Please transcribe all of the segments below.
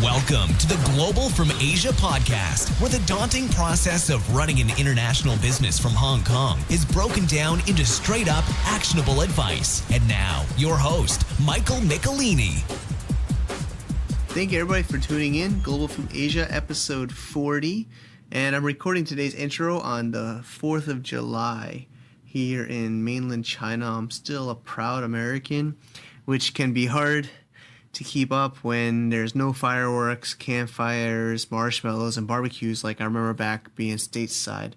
Welcome to the Global from Asia podcast, where the daunting process of running an international business from Hong Kong is broken down into straight-up, actionable advice. And now, your host, Michael Michelini. Thank you, everybody, for tuning in. Global from Asia, episode 40. And I'm recording today's intro on the 4th of July here in mainland China. I'm still a proud American, which can be hard to keep up when there's no fireworks, campfires, marshmallows, and barbecues like I remember back being stateside.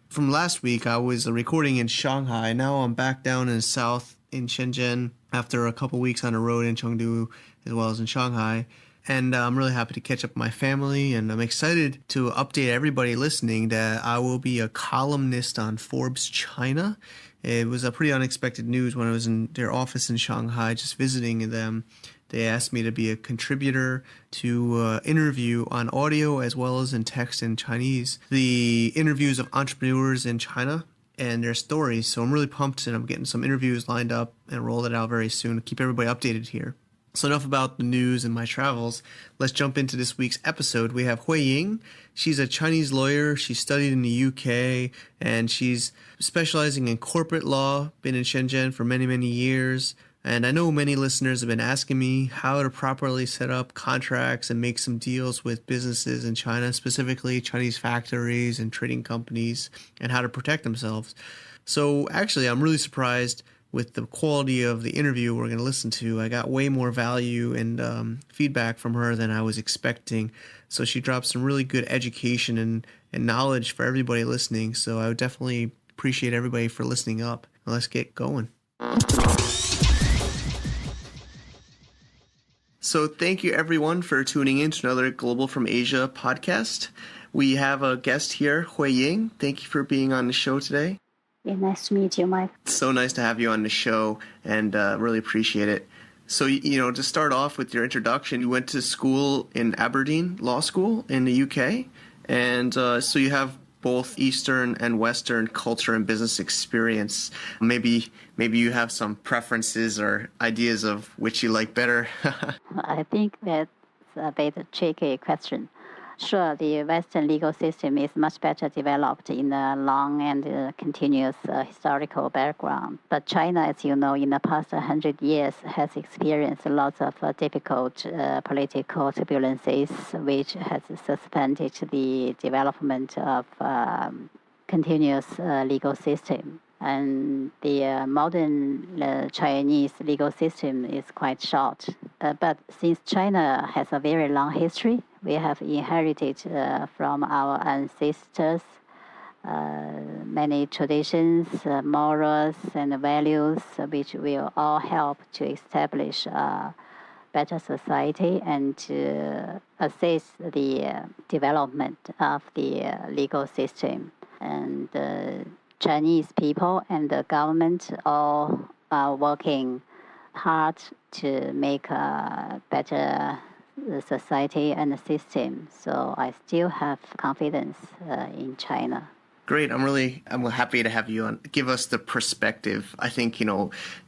From last week, I was recording in Shanghai. Now I'm back down in the south in Shenzhen after a couple weeks on the road in Chengdu as well as in Shanghai. And I'm really happy to catch up with my family, and I'm excited to update everybody listening that I will be a columnist on Forbes China. It was a pretty unexpected news when I was in their office in Shanghai just visiting them. They asked me to be a contributor to interview on audio as well as in text in Chinese the interviews of entrepreneurs in China and their stories. So I'm really pumped, and I'm getting some interviews lined up and roll it out very soon to keep everybody updated here. So enough about the news and my travels. Let's jump into this week's episode. We have Huiying. She's a Chinese lawyer. She studied in the UK, and she's specializing in corporate law, been in Shenzhen for many, many years. And I know many listeners have been asking me how to properly set up contracts and make some deals with businesses in China, specifically Chinese factories and trading companies, and how to protect themselves. So actually, I'm really surprised with the quality of the interview we're going to listen to. I got way more value and feedback from her than I was expecting. So she dropped some really good education and knowledge for everybody listening. So I would definitely appreciate everybody for listening up. Let's get going. So thank you, everyone, for tuning in to another Global from Asia podcast. We have a guest here, Huiying. Thank you for being on the show today. Yeah, nice to meet you, Mike. It's so nice to have you on the show, and really appreciate it. So, to start off with your introduction, you went to school in Aberdeen Law School in the UK, and so you have both Eastern and Western culture and business experience. Maybe you have some preferences or ideas of which you like better. I think that's a bit tricky question. Sure, the Western legal system is much better developed in a long and continuous historical background. But China, as you know, in the past 100 years has experienced lots of difficult political turbulences, which has suspended the development of continuous legal system. And the modern Chinese legal system is quite short. But since China has a very long history, we have inherited from our ancestors many traditions, morals, and values, which will all help to establish a better society and to assist the development of the legal system. And Chinese people and the government all are working hard to make a better society and system. So I still have confidence in China. Great. I'm happy to have you on. Give us the perspective. I think,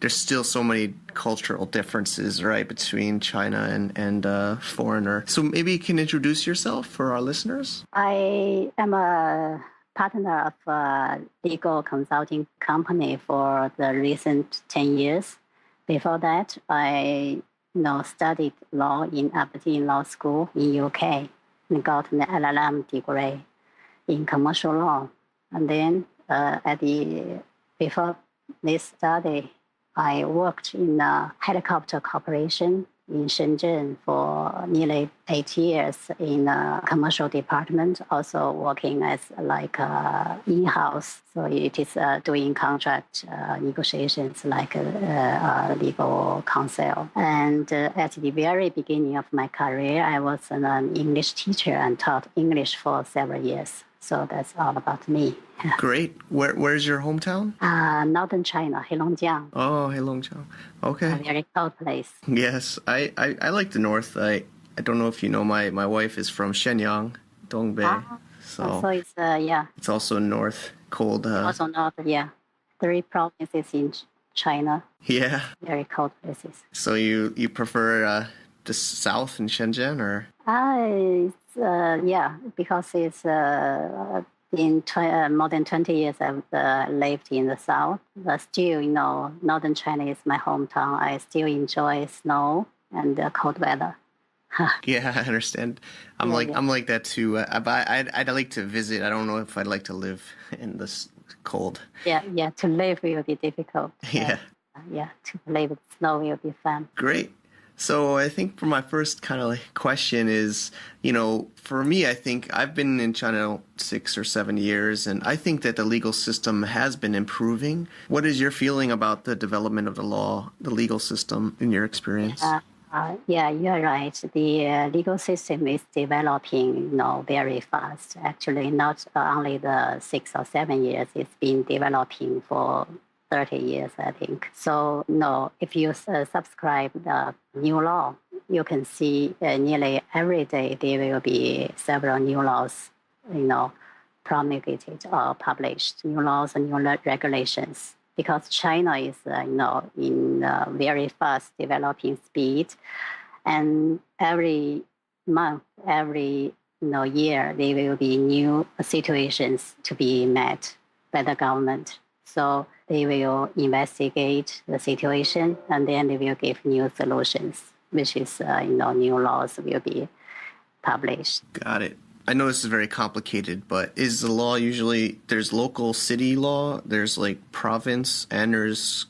there's still so many cultural differences, right, between China and foreigner. So maybe you can introduce yourself for our listeners. I am a partner of a legal consulting company for the recent 10 years. Before that, I studied law in Aberdeen Law School in UK and got an LLM degree in commercial law. And then before this study, I worked in a helicopter corporation in Shenzhen for nearly 8 years in a commercial department, also working as in-house. So it is doing contract negotiations like legal counsel. And at the very beginning of my career, I was an English teacher and taught English for several years. So that's all about me. Great. Where's your hometown? Northern China, Huiying Zhang. Oh, Huiying Zhang. Okay. A very cold place. Yes, I like the north. I don't know if you know, my wife is from Shenyang, Dongbei. So it's, It's also north, cold. Also north, yeah. 3 provinces in China. Yeah. Very cold places. So you prefer the south in Shenzhen, or? Yeah, because it's more than 20 years I've lived in the south. But still, northern China is my hometown. I still enjoy snow and cold weather. Yeah, I understand. I'm like that too. I'd like to visit. I don't know if I'd like to live in this cold. Yeah. To live will be difficult. Yeah. To live with snow will be fun. Great. So I think for my first kind of like question is, for me, I think I've been in China 6 or 7 years, and I think that the legal system has been improving. What is your feeling about the development of the law, the legal system, in your experience? Yeah, you're right. The legal system is developing, very fast. Actually, not only the 6 or 7 years, it's been developing for 30 years, I think. So, if you subscribe the new law, you can see nearly every day there will be several new laws, promulgated or published, new laws and new regulations. Because China is, in very fast developing speed, and every month, every year, there will be new situations to be met by the government. So they will investigate the situation, and then they will give new solutions, which is, new laws will be published. Got it. I know this is very complicated, but is the law usually, there's local city law, there's like province, and there's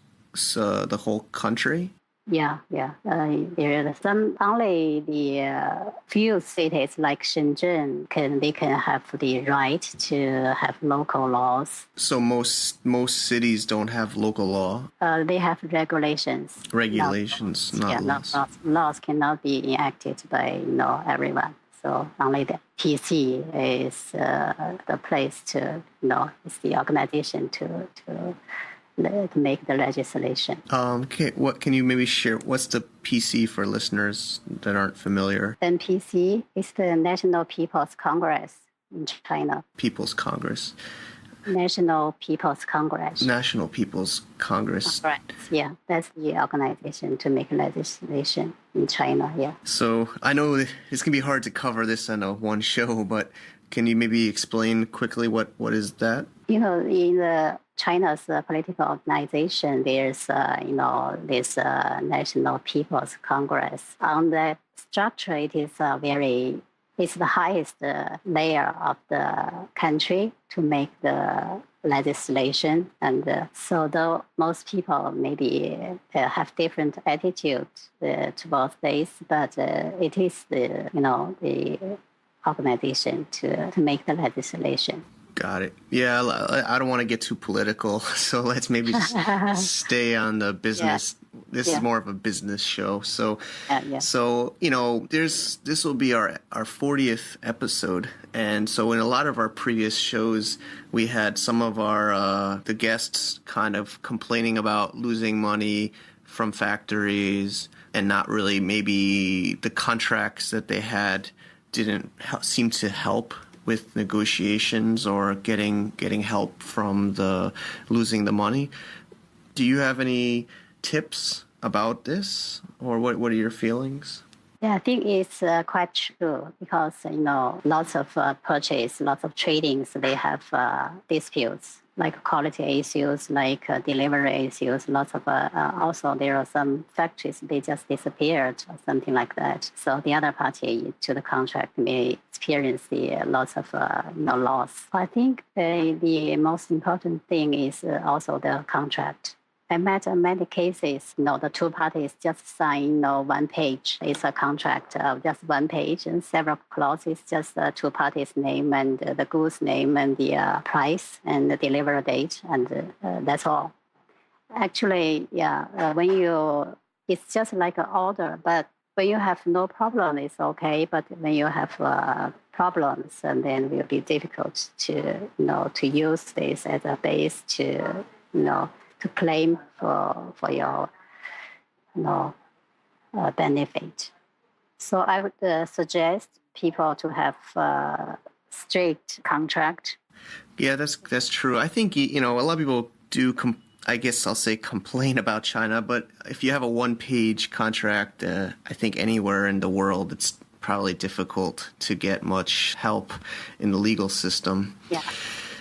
the whole country? Yeah. There are some, only the few cities like Shenzhen they can have the right to have local laws. So most cities don't have local law? They have regulations. Regulations, not laws. Laws cannot be enacted by everyone. So only the PC is the place to, it's the organization to make the legislation. Okay, what can you maybe share? What's the PC for listeners that aren't familiar? NPC is the National People's Congress in China. People's Congress. National People's Congress. National People's Congress. Correct. Yeah, that's the organization to make legislation in China. Yeah. So I know it's gonna be hard to cover this on one show, but can you maybe explain quickly what is that? In the China's political organization, there's this National People's Congress. On that structure, it is it's the highest layer of the country to make the legislation. And so though most people maybe have different attitudes towards this, but it is the organization to make the legislation. Got it. Yeah, I don't want to get too political, so let's maybe just stay on the business. Yeah. This is more of a business show. So, so this will be our 40th episode, and so in a lot of our previous shows, we had some of the guests kind of complaining about losing money from factories and not really maybe the contracts that they had didn't seem to help with negotiations or getting help from losing the money. Do you have any tips about this, or what are your feelings? Yeah, I think it's quite true because lots of purchase, lots of tradings, they have disputes like quality issues, like delivery issues. Lots of also there are some factories they just disappeared or something like that. So the other party to the contract may experience lots of loss. I think the most important thing is also the contract. I met in many cases, the two parties just sign, one page. It's a contract of just one page and several clauses, just the two parties' name and the goods name and the price and the delivery date, and that's all. Actually, it's just like an order, but when you have no problem, it's okay. But when you have problems, and then it will be difficult to use this as a base to claim for your benefit. So I would suggest people to have a strict contract. Yeah, that's true. I think a lot of people do. I guess I'll say complain about China, but if you have a one-page contract, I think anywhere in the world it's probably difficult to get much help in the legal system. Yeah.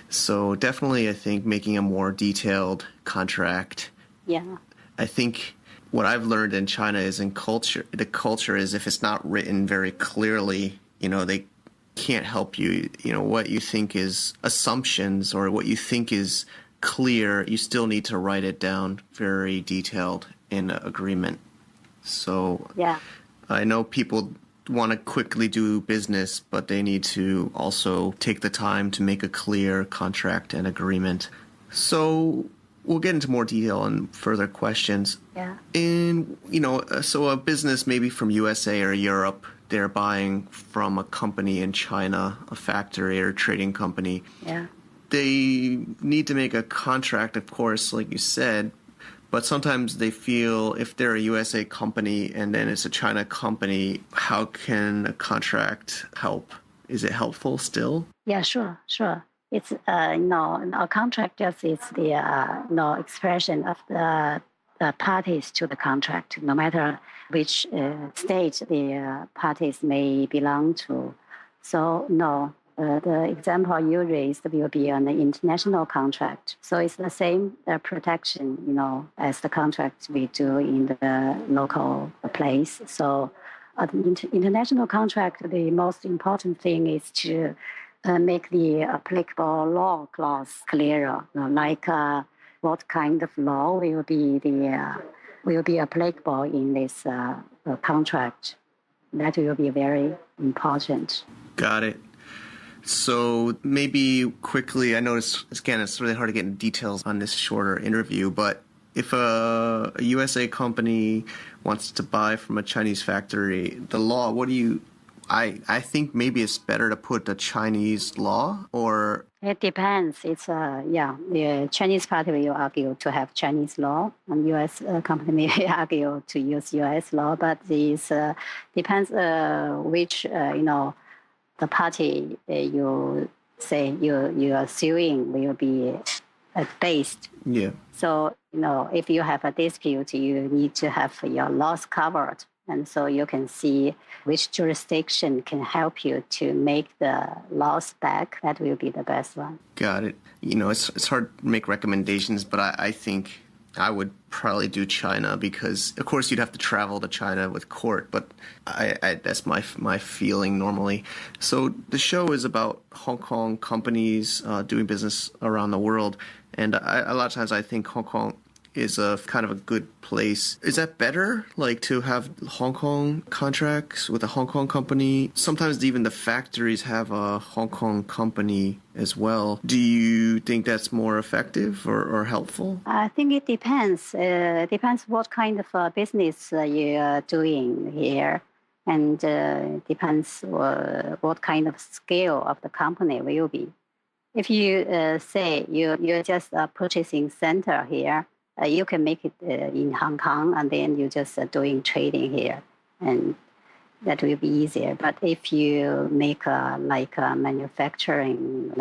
So definitely, I think making a more detailed contract. Yeah. I think what I've learned in China is the culture is if it's not written very clearly, they can't help you. What you think is assumptions or what you think is clear, you still need to write it down very detailed in an agreement. So Yeah. I know people want to quickly do business, but they need to also take the time to make a clear contract and agreement. So we'll get into more detail and further questions. Yeah. So a business maybe from USA or Europe, they're buying from a company in China, a factory or a trading company. Yeah. They need to make a contract, of course, like you said, but sometimes they feel if they're a USA company and then it's a China company, how can a contract help? Is it helpful still? Yeah, sure. It's a contract just is the expression of the parties to the contract, no matter which state the parties may belong to. So the example you raised will be an international contract. So it's the same protection, as the contract we do in the local place. So the international contract, the most important thing is to make the applicable law clause clearer, what kind of law will be applicable in this contract. That will be very important. Got it. So maybe quickly, I noticed, again, it's really hard to get into details on this shorter interview, but if a USA company wants to buy from a Chinese factory, the law, I think maybe it's better to put the Chinese law or... It depends. It's, the Chinese party will argue to have Chinese law, and U.S. company may argue to use U.S. law, but this depends which, the party you say you are suing will be based. Yeah. So, if you have a dispute, you need to have your loss covered. And so you can see which jurisdiction can help you to make the loss back. That will be the best one. Got it. It's hard to make recommendations, but I think I would probably do China because, of course, you'd have to travel to China with court, but that's my feeling normally. So the show is about Hong Kong companies doing business around the world, and a lot of times I think Hong Kong is a kind of a good place. Is that better, to have Hong Kong contracts with a Hong Kong company? Sometimes even the factories have a Hong Kong company as well. Do you think that's more effective or helpful? I think it depends. It depends what kind of business you are doing here. And depends what kind of scale of the company will be. If you say you're just a purchasing center here, you can make it in Hong Kong, and then you're just doing trading here, and that will be easier. But if you make a manufacturing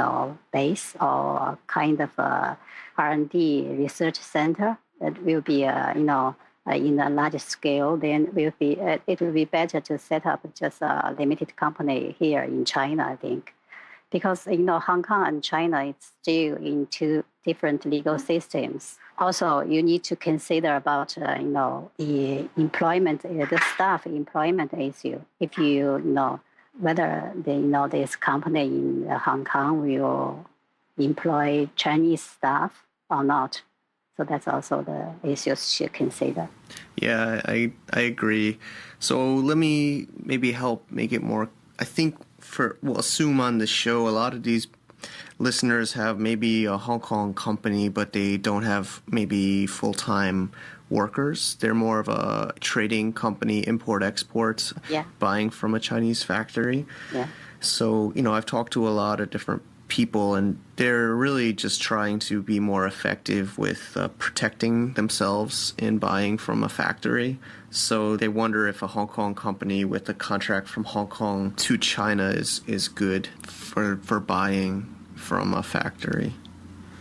base or kind of a R&D research center, that will be in a large scale, then it will be better to set up just a limited company here in China, I think. Because Hong Kong and China, it's still in two different legal systems. Also, you need to consider about the employment, the staff employment issue. If you know whether this company in Hong Kong will employ Chinese staff or not. So that's also the issues to consider. Yeah, I agree. So let me maybe help make it more. I think we'll assume on the show a lot of these listeners have maybe a Hong Kong company, but they don't have maybe full-time workers. They're more of a trading company, import-export, buying from a Chinese factory. Yeah. So, I've talked to a lot of different people, and they're really just trying to be more effective with protecting themselves in buying from a factory. So they wonder if a Hong Kong company with a contract from Hong Kong to China is good for buying from a factory.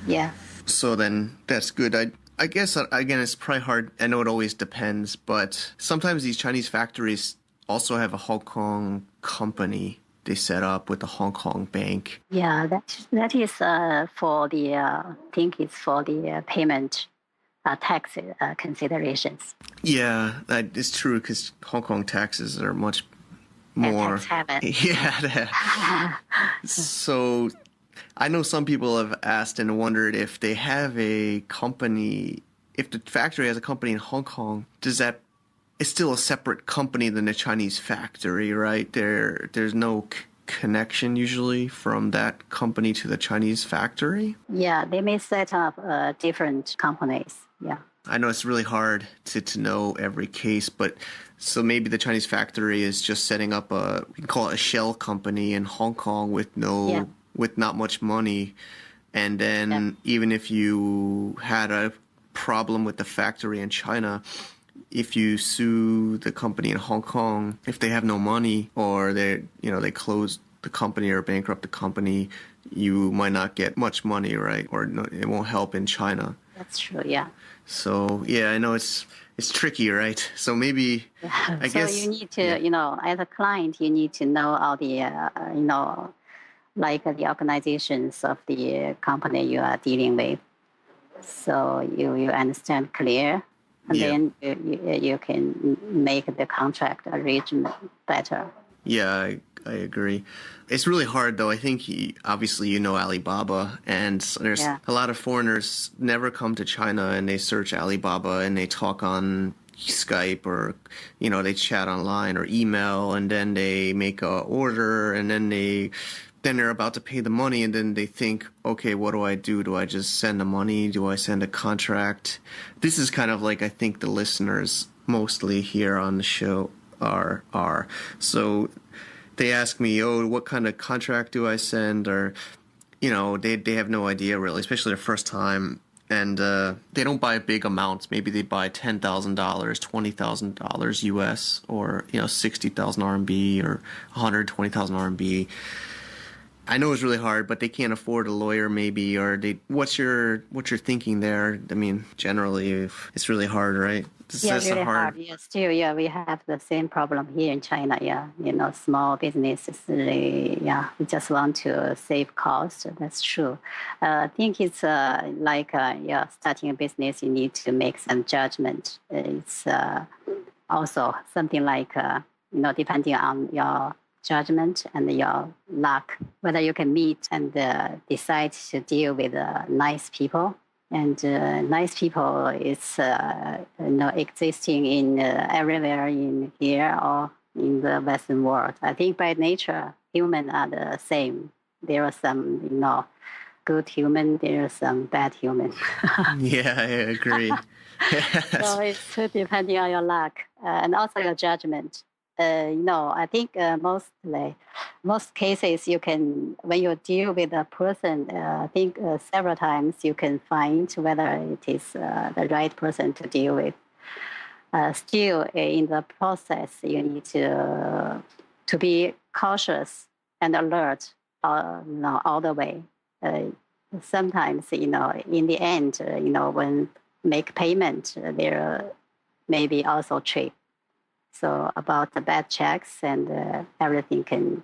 Yeah. So then that's good. I guess, again, it's probably hard. I know it always depends, but sometimes these Chinese factories also have a Hong Kong company they set up with the Hong Kong bank. Yeah, that is for the I think it's for the payment tax considerations. Yeah, that is true because Hong Kong taxes are much more. Tax heaven. Yeah. So I know some people have asked and wondered if they have a company, if the factory has a company in Hong Kong, does that, it's still a separate company than the Chinese factory, right? There's no connection usually from that company to the Chinese factory. Yeah, they may set up different companies. Yeah. I know it's really hard to know every case, but so maybe the Chinese factory is just setting up we can call it a shell company in Hong Kong with with not much money. And then even if you had a problem with the factory in China, if you sue the company in Hong Kong, if they have no money or they close the company or bankrupt the company, you might not get much money, right? Or no, it won't help in China. That's true. Yeah. So yeah, I know it's tricky, right? So maybe I guess. So you need to, as a client, you need to know all the, like the organizations of the company you are dealing with. So you understand clear, and then you can make the contract arrangement better. Yeah, I agree. It's really hard, though. I think obviously you know Alibaba, and there's a lot of foreigners never come to China and they search Alibaba and they talk on Skype or, they chat online or email, and then they make a order, and then they're about to pay the money, and then they think, okay, what do I do? Do I just send the money? Do I send a contract? This is kind of like I think the listeners mostly here on the show are. So they ask me, oh, what kind of contract do I send? Or, they have no idea really, especially the first time. And they don't buy big amounts. Maybe they buy $10,000, $20,000 US, or, 60,000 RMB or 120,000 RMB. I know it's really hard, but they can't afford a lawyer maybe, or what's your thinking there? I mean, generally it's really hard, right? Really hard. Yeah, still, we have the same problem here in China. Yeah, small businesses, we just want to save costs. That's true. I think it's like starting a business, you need to make some judgment. It's also something like depending on your judgment and your luck, whether you can meet and decide to deal with nice people. And nice people is existing in everywhere in here or in the Western world. I think by nature, humans are the same. There are some, good human. There are some bad human. Yeah, I agree. So it's depending on your luck and also your judgment. I think most cases you can, when you deal with a person, I think several times you can find whether it is the right person to deal with. Still, in the process, you need to be cautious and alert all the way. Sometimes, in the end, when make payment, there may be also trick. So about the bad checks and everything can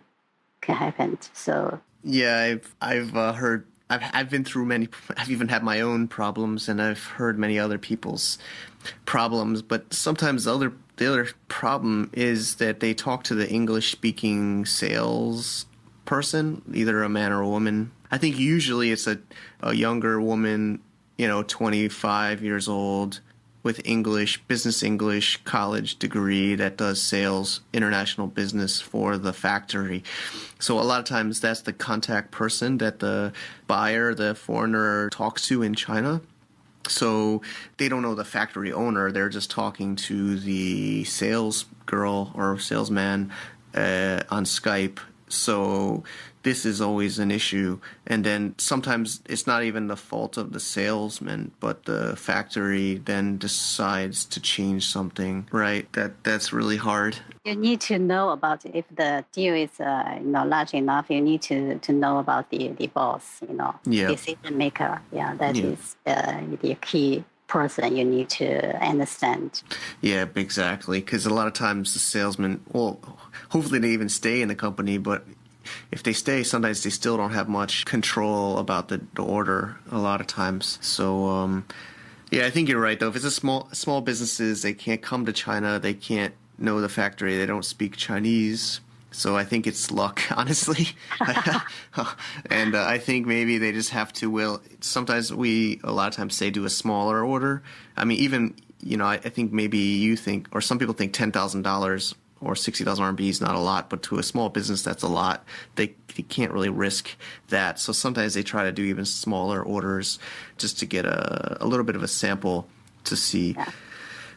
happen. So yeah, I've heard. I've been through many. I've even had my own problems, and I've heard many other people's problems. But sometimes the other problem is that they talk to the English-speaking sales person, either a man or a woman. I think usually it's a younger woman, 25 years old, with business English, college degree that does sales, international business for the factory. So a lot of times that's the contact person that the buyer, the foreigner talks to in China. So they don't know the factory owner. They're just talking to the sales girl or salesman on Skype. So this is always an issue. And then sometimes it's not even the fault of the salesman, but the factory then decides to change something, right? That's really hard. You need to know about if the deal is large enough. You need to know about the boss, decision maker. Yeah, that is the key person you need to understand. Yeah, exactly. Because a lot of times the salesman, well, hopefully they even stay in the company, but if they stay, sometimes they still don't have much control about the order a lot of times. So, yeah, I think you're right, though. If it's a small businesses, they can't come to China. They can't know the factory. They don't speak Chinese. So I think it's luck, honestly. And I think maybe they just have to, sometimes a lot of times say do a smaller order. I mean, even, I think maybe you think, or some people think $10,000 or 60,000 RMB is not a lot, but to a small business, that's a lot. They can't really risk that. So sometimes they try to do even smaller orders just to get a little bit of a sample to see. Yeah.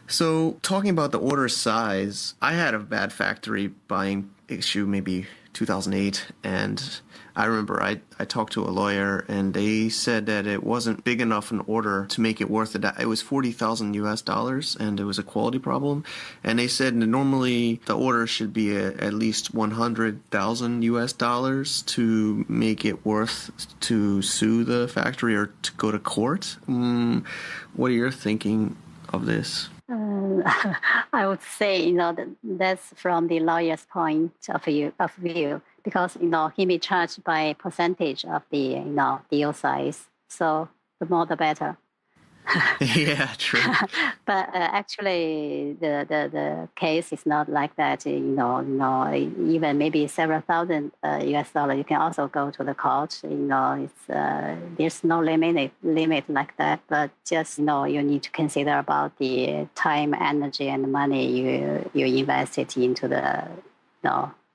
So talking about the order size, I had a bad factory buying issue maybe 2008, and I remember I talked to a lawyer, and they said that it wasn't big enough an order to make it worth it. It was $40,000 and it was a quality problem, and they said that normally the order should be at least $100,000 to make it worth to sue the factory or to go to court. What are your thinking of this? I would say, that's from the lawyer's point of view, because, he may charge by percentage of the, deal size. So the more, the better. Yeah, true. But actually, the case is not like that. Even maybe several thousand US dollars, you can also go to the court. It's there's no limit like that. But just you need to consider about the time, energy, and money you invested into the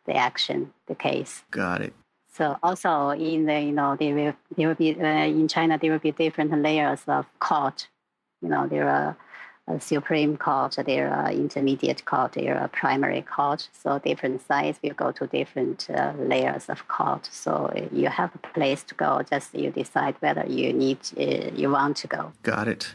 action, the case. Got it. So also in the there will be in China there will be different layers of court. There are a Supreme Court, there are intermediate court, there are primary court. So different sides will go to different layers of court. So you have a place to go. Just you decide whether you want to go. Got it.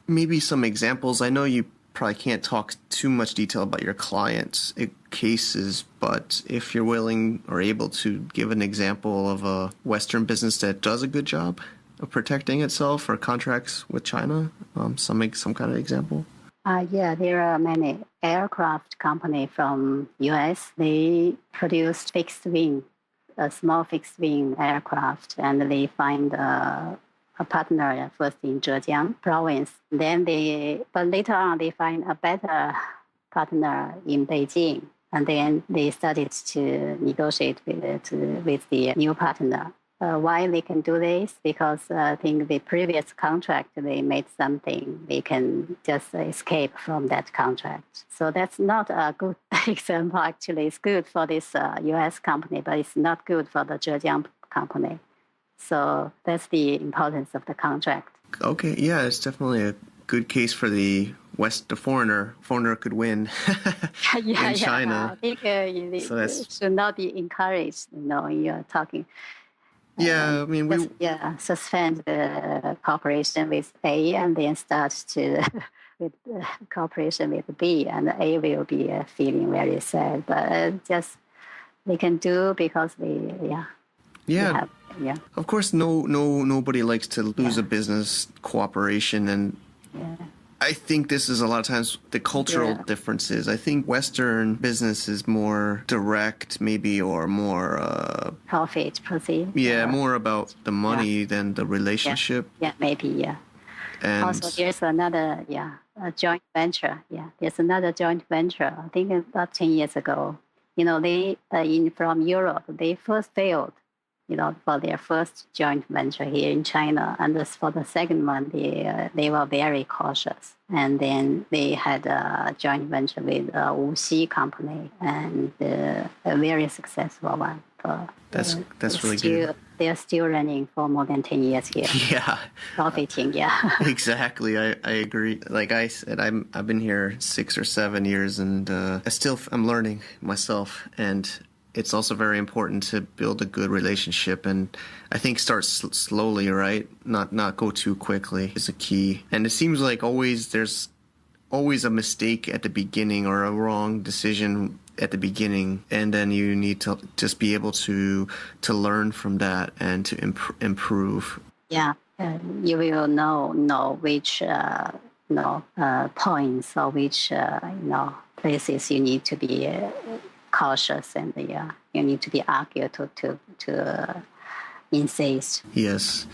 Maybe some examples. I know you probably can't talk too much detail about your clients' cases, but if you're willing or able to give an example of a Western business that does a good job of protecting itself or contracts with China, some kind of example. Yeah, there are many aircraft company from US. They produce fixed wing, a small fixed wing aircraft, and they find a partner first in Zhejiang province. But later on they find a better partner in Beijing, and then they started to negotiate with the new partner. Why they can do this? Because I think the previous contract they made something, they can just escape from that contract. So that's not a good example. Actually, it's good for this U.S. company, but it's not good for the Zhejiang company. So that's the importance of the contract. Okay, yeah, it's definitely a good case for the foreigner. Foreigner could win in China. I think it should not be encouraged. You're talking. Yeah, I mean, suspend the cooperation with A and then start with cooperation with B, and A will be feeling very sad. But just they can do because of course, nobody likes to lose a business cooperation, and I think this is a lot of times the cultural differences. I think Western business is more direct, maybe, or more profit perceived. Yeah, more about the money than the relationship. Yeah, maybe. Yeah. And also, there's another a joint venture. Yeah, there's another joint venture. I think about 10 years ago. They from Europe. They first failed. For their first joint venture here in China. And for the second one, they were very cautious. And then they had a joint venture with Wuxi company, and a very successful one. That's really good. They're still running for more than 10 years here. Yeah. Profiting, Exactly. I agree. Like I said, I've been here 6 or 7 years, and I'm learning myself, and it's also very important to build a good relationship, and I think start slowly, right? Not go too quickly is a key. And it seems like there's always a mistake at the beginning or a wrong decision at the beginning, and then you need to just be able to learn from that and to improve. Yeah, You will know which points or which places you need to be cautious, and you need to be argued to insist. Yes.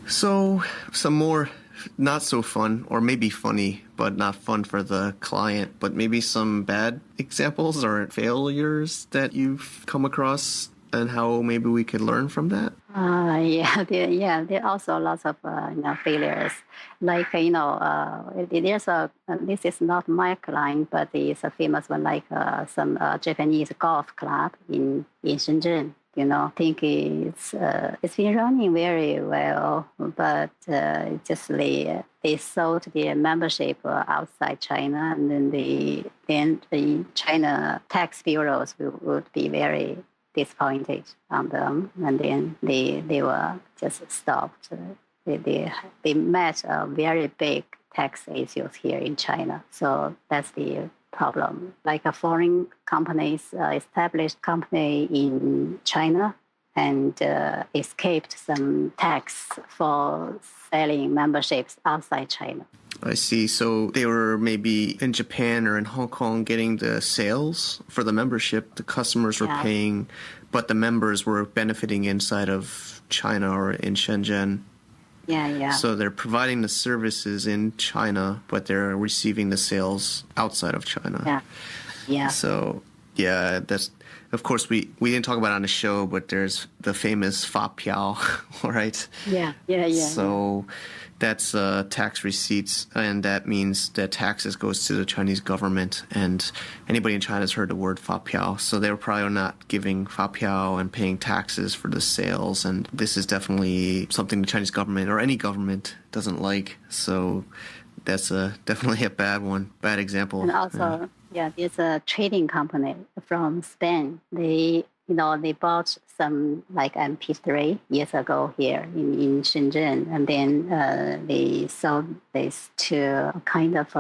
So some more not so fun, or maybe funny, but not fun for the client, but maybe some bad examples or failures that you've come across, and how maybe we could learn from that? There are also lots of failures. Like there's this is not my client, but it's a famous one, like some Japanese golf club in Shenzhen. I think it's been running very well, but just they sold their membership outside China, and then the China tax bureaus would be very disappointed on them, and then they were just stopped. They met a very big tax issues here in China, so that's the problem. Like a foreign companies, established company in China, and escaped some tax for selling memberships outside China. I see. So they were maybe in Japan or in Hong Kong getting the sales for the membership. The customers were paying, but the members were benefiting inside of China or in Shenzhen. Yeah. So they're providing the services in China, but they're receiving the sales outside of China. Yeah. So, yeah, that's, of course, we didn't talk about it on the show, but there's the famous fa piao, right? Yeah. So that's tax receipts, and that means that taxes goes to the Chinese government, and anybody in China has heard the word fa piao, so they were probably not giving fa piao and paying taxes for the sales, and this is definitely something the Chinese government or any government doesn't like, so that's definitely a bad example. And also, there's a trading company from Spain. They bought some like MP3 years ago here in Shenzhen, and then they sold this to kind of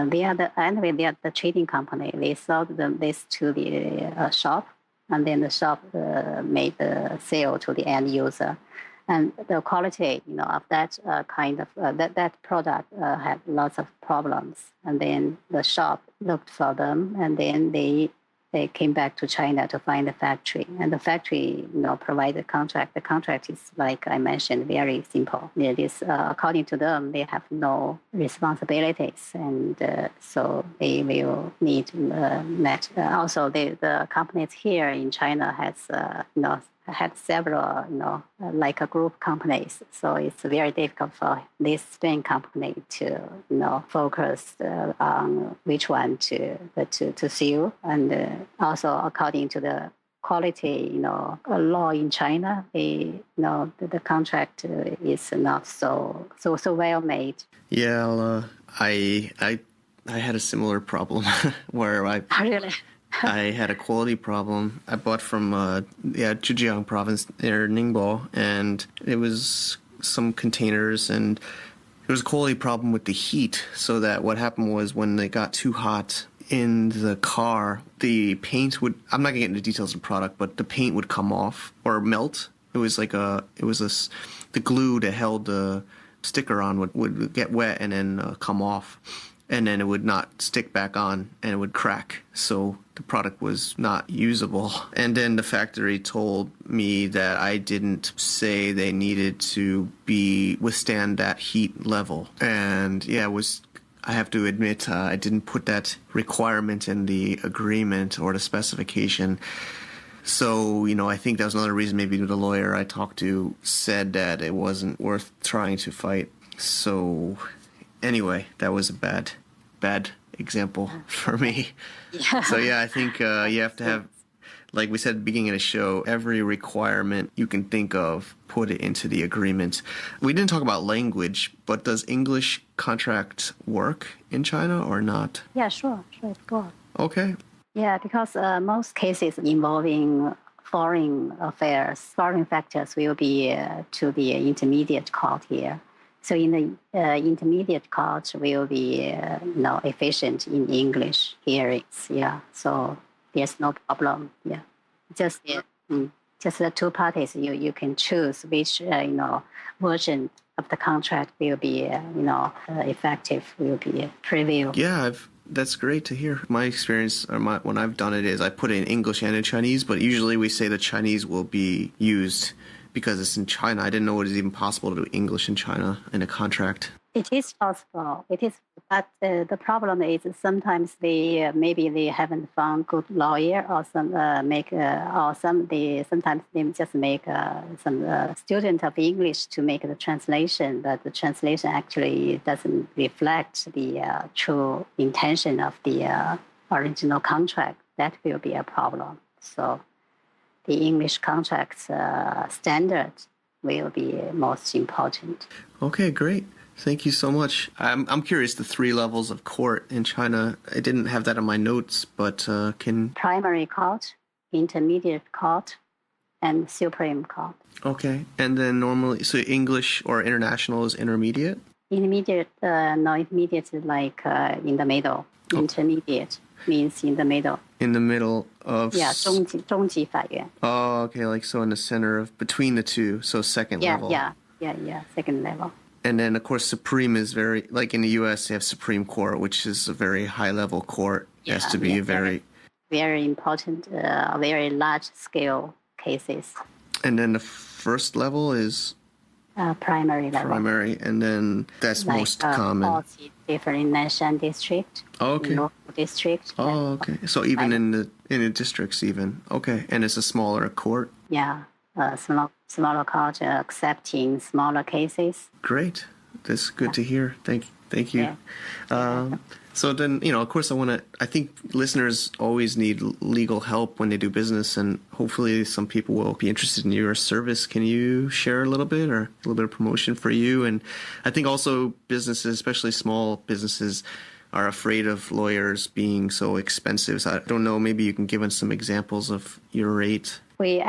they are the trading company. They sold this to the shop, and then the shop made the sale to the end user. And the quality, of that kind of that product had lots of problems. And then the shop looked for them, and then they came back to China to find the factory. And the factory, provided the contract. The contract is, like I mentioned, very simple. It is, according to them, they have no responsibilities, and so they will need net. Also, the companies here in China has, had several, like a group companies. So it's very difficult for this Spain company to, focus on which one to sue. And also according to the quality, law in China, the contract is not so well made. Yeah, I had a similar problem where Really? I had a quality problem. I bought from Zhejiang province near Ningbo, and it was some containers, and there was a quality problem with the heat. So that what happened was when they got too hot in the car, the paint would, I'm not getting into the details of the product, but the paint would come off or melt. It was like the glue that held the sticker on would get wet and then come off. And then it would not stick back on, and it would crack. So the product was not usable. And then the factory told me that I didn't say they needed to withstand that heat level. And I have to admit, I didn't put that requirement in the agreement or the specification. So, I think that was another reason maybe the lawyer I talked to said that it wasn't worth trying to fight. So anyway, that was a bad example for me. Yeah. So I think you have to have, like we said at the beginning of the show, every requirement you can think of, put it into the agreement. We didn't talk about language, but does English contract work in China or not? Yeah, sure, it's good. Okay. Yeah, because most cases involving foreign affairs, foreign factors will be to the intermediate court here. So in the intermediate court will be efficient in English hearings. Yeah, so there's no problem. Yeah, just just the two parties. You can choose which version of the contract will be effective, will be preview. Yeah, that's great to hear. My experience, when I've done it, is I put it in English and in Chinese, but usually we say the Chinese will be used because it's in China. I didn't know it was even possible to do English in China in a contract. It is possible. It is, but the problem is sometimes maybe they haven't found good lawyer, or sometimes they just make some student of English to make the translation, but the translation actually doesn't reflect the true intention of the original contract. That will be a problem. So the English contracts standard will be most important. Okay, great. Thank you so much. I'm curious, the 3 levels of court in China. I didn't have that on my notes, but can... Primary court, intermediate court, and Supreme Court. Okay. And then normally, so English or international is intermediate? Intermediate, intermediate is like in the middle. Oh. Intermediate means in the middle. In the middle of... Yeah, 中级法院. Oh, okay, like so in the center of, between the two, so second level. Yeah, second level. And then, of course, Supreme is very, like in the U.S., they have Supreme Court, which is a very high-level court. It has to be very important, very large-scale cases. And then the first level is? Primary level. Primary, and then that's like, most common. Different in Nanshan district. Oh, okay. Local district. Oh, okay. So even in the districts, even. Okay. And it's a smaller court? Yeah. Smaller court accepting smaller cases. Great. That's good to hear. Thank you. Yeah. So then, of course, I think listeners always need legal help when they do business, and hopefully some people will be interested in your service. Can you share a little bit, or a little bit of promotion for you? And I think also businesses, especially small businesses, are afraid of lawyers being so expensive. So I don't know, maybe you can give us some examples of your rate. We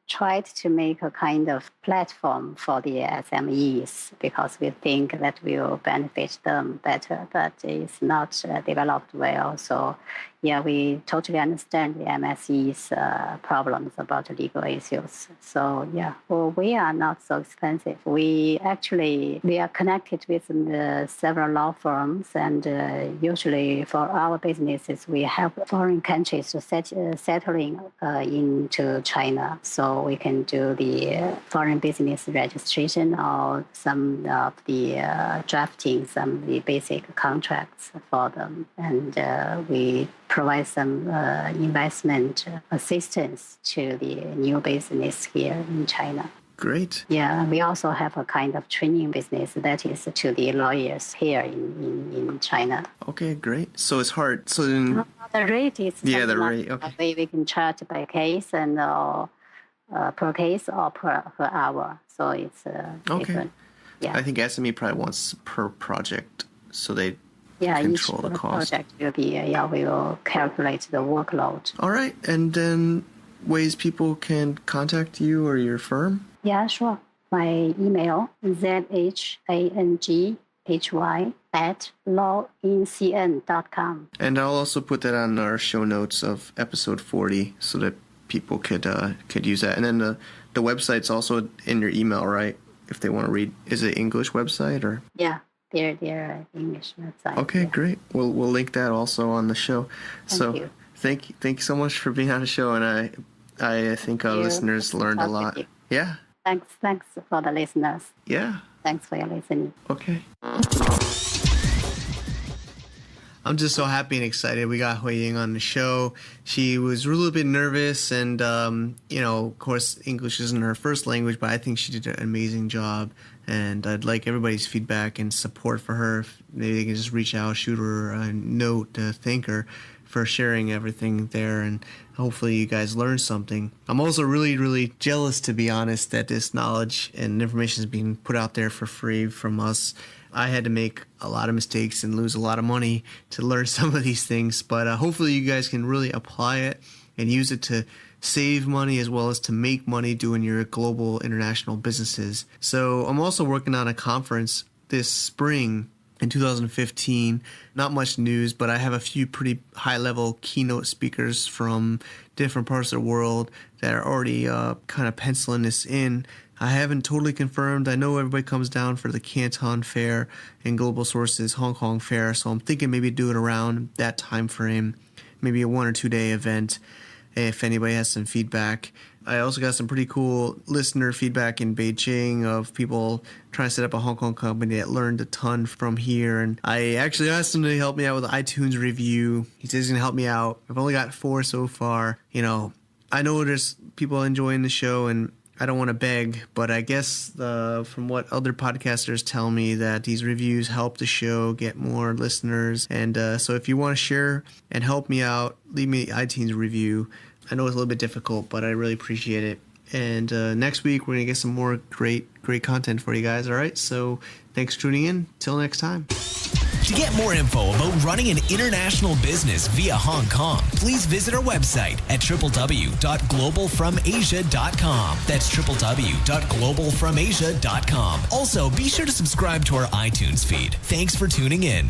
tried to make a kind of platform for the SMEs because we think that will benefit them better, but it's not developed well. So, yeah, we totally understand the MSE's problems about legal issues. So, yeah, well, we are not so expensive. We are connected with several law firms, and usually for our businesses, we help foreign countries to settling into China. So we can do the foreign business registration or some of the drafting some of the basic contracts for them. And we provide some investment assistance to the new business here in China. Great. Yeah, we also have a kind of training business that is to the lawyers here in China. Okay, great. So it's hard. So then the rate is the rate. Okay. We can charge by case and per case or per hour. So it's different. Yeah. I think SME probably wants per project, so they control the cost. Project will be we will calculate the workload. All right, and then ways people can contact you or your firm? Yeah, sure. My email zhanghy@lawincn.com. And I'll also put that on our show notes of episode 40 so that people could use that. And then the website's also in your email, right? If they want to read, is it English website or? Yeah, their English website. Okay, great. We'll link that also on the show. Thank you. Thank you so much for being on the show, and I think our listeners learned a lot. Yeah. Thanks for the listeners. Yeah. Thanks for your listening. Okay. I'm just so happy and excited. We got Huiying on the show. She was a little bit nervous, and of course, English isn't her first language, but I think she did an amazing job. And I'd like everybody's feedback and support for her. Maybe they can just reach out, shoot her a note to thank her for sharing everything there, and hopefully you guys learned something. I'm also really, really jealous, to be honest, that this knowledge and information is being put out there for free from us. I had to make a lot of mistakes and lose a lot of money to learn some of these things, but hopefully you guys can really apply it and use it to save money as well as to make money doing your global international businesses. So I'm also working on a conference this spring in 2015. Not much news, but I have a few pretty high-level keynote speakers from different parts of the world that are already kind of penciling this in. I haven't totally confirmed. I know everybody comes down for the Canton Fair and Global Sources Hong Kong Fair, so I'm thinking maybe do it around that time frame, maybe a 1 or 2 day event if anybody has some feedback. I also got some pretty cool listener feedback in Beijing of people trying to set up a Hong Kong company that learned a ton from here. And I actually asked him to help me out with the iTunes review. He says he's going to help me out. I've only got 4 so far. You know, I know there's people enjoying the show and I don't want to beg, but I guess from what other podcasters tell me that these reviews help the show get more listeners. And so if you want to share and help me out, leave me an iTunes review. I know it's a little bit difficult, but I really appreciate it. And next week, we're going to get some more great content for you guys. All right. So thanks for tuning in. Till next time. To get more info about running an international business via Hong Kong, please visit our website at www.globalfromasia.com. That's www.globalfromasia.com. Also, be sure to subscribe to our iTunes feed. Thanks for tuning in.